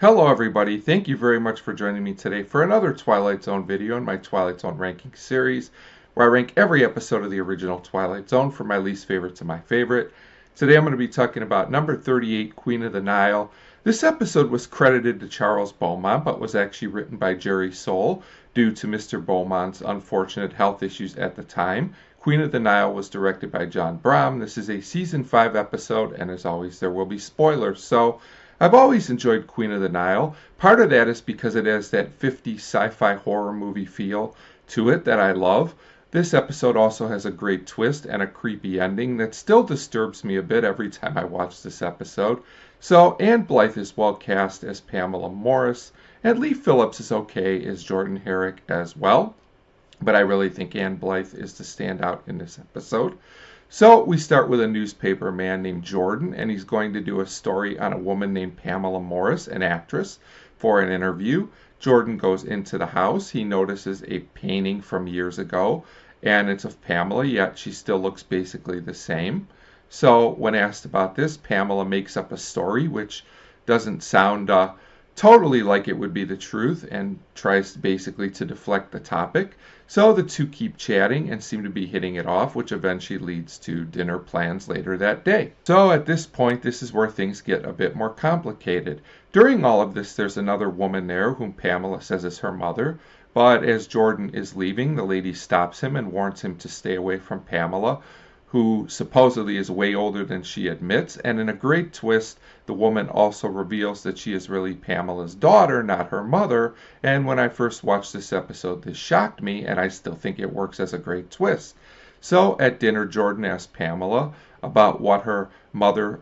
Hello everybody, thank you very much for joining me today for another Twilight Zone video in my Twilight Zone ranking series, where I rank every episode of the original Twilight Zone from my least favorite to my favorite. Today I'm going to be talking about number 38, Queen of the Nile. This episode was credited to Charles Beaumont, but was actually written by Jerry Sohl due to Mr. Beaumont's unfortunate health issues at the time. Queen of the Nile was directed by John Brahm. This is a season 5 episode, and as always there will be spoilers. So I've always enjoyed Queen of the Nile. Part of that is because it has that 50s sci-fi horror movie feel to it that I love. This episode also has a great twist and a creepy ending that still disturbs me a bit every time I watch this episode. So Anne Blythe is well cast as Pamela Morris, and Lee Phillips is okay as Jordan Herrick as well. But I really think Anne Blythe is the standout in this episode. So we start with a newspaper man named Jordan, and he's going to do a story on a woman named Pamela Morris, an actress, for an interview. Jordan goes into the house. He notices a painting from years ago, and it's of Pamela, yet she still looks basically the same. So when asked about this, Pamela makes up a story which doesn't sound totally like it would be the truth, and tries basically to deflect the topic. So the two keep chatting and seem to be hitting it off, which eventually leads to dinner plans later that day. So at this point, this is where things get a bit more complicated. During all of this, there's another woman there whom Pamela says is her mother, but as Jordan is leaving, the lady stops him and warns him to stay away from Pamela, who supposedly is way older than she admits. And in a great twist, the woman also reveals that she is really Pamela's daughter, not her mother. And when I first watched this episode, this shocked me, and I still think it works as a great twist. So at dinner, Jordan asks Pamela about what her mother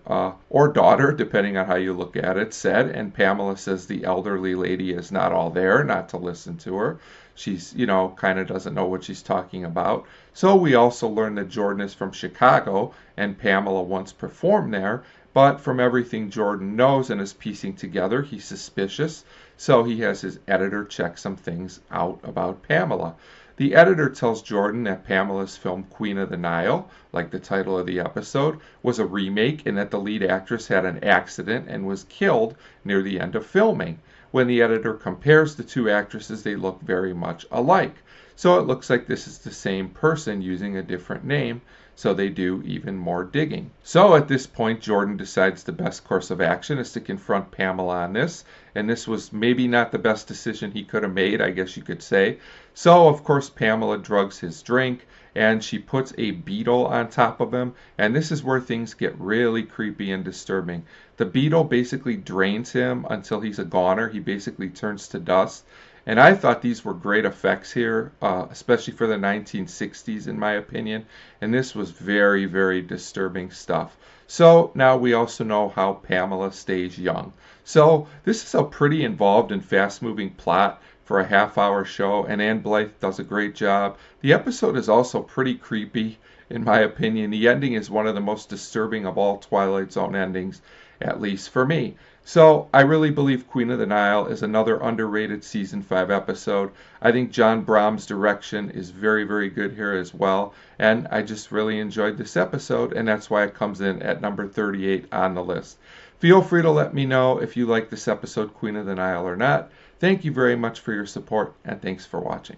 or daughter, depending on how you look at it, said. And Pamela says the elderly lady is not all there, not to listen to her. She's, kind of doesn't know what she's talking about. So we also learn that Jordan is from Chicago, and Pamela once performed there. But from everything Jordan knows and is piecing together, he's suspicious. So he has his editor check some things out about Pamela. The editor tells Jordan that Pamela's film Queen of the Nile, like the title of the episode, was a remake, and that the lead actress had an accident and was killed near the end of filming. When the editor compares the two actresses, they look very much alike. So it looks like this is the same person using a different name, so they do even more digging. So at this point, Jordan decides the best course of action is to confront Pamela on this, and this was maybe not the best decision he could have made, I guess you could say. So of course Pamela drugs his drink, and she puts a beetle on top of him, and this is where things get really creepy and disturbing. The beetle basically drains him until he's a goner. He basically turns to dust. And I thought these were great effects here, especially for the 1960s in my opinion. And this was very, very disturbing stuff. So now we also know how Pamela stays young. So this is a pretty involved and fast-moving plot for a half-hour show, and Anne Blythe does a great job. The episode is also pretty creepy, in my opinion. The ending is one of the most disturbing of all Twilight Zone endings, at least for me. So I really believe Queen of the Nile is another underrated season 5 episode. I think John Brahm's direction is very, very good here as well. And I just really enjoyed this episode, and that's why it comes in at number 38 on the list. Feel free to let me know if you like this episode, Queen of the Nile, or not. Thank you very much for your support, and thanks for watching.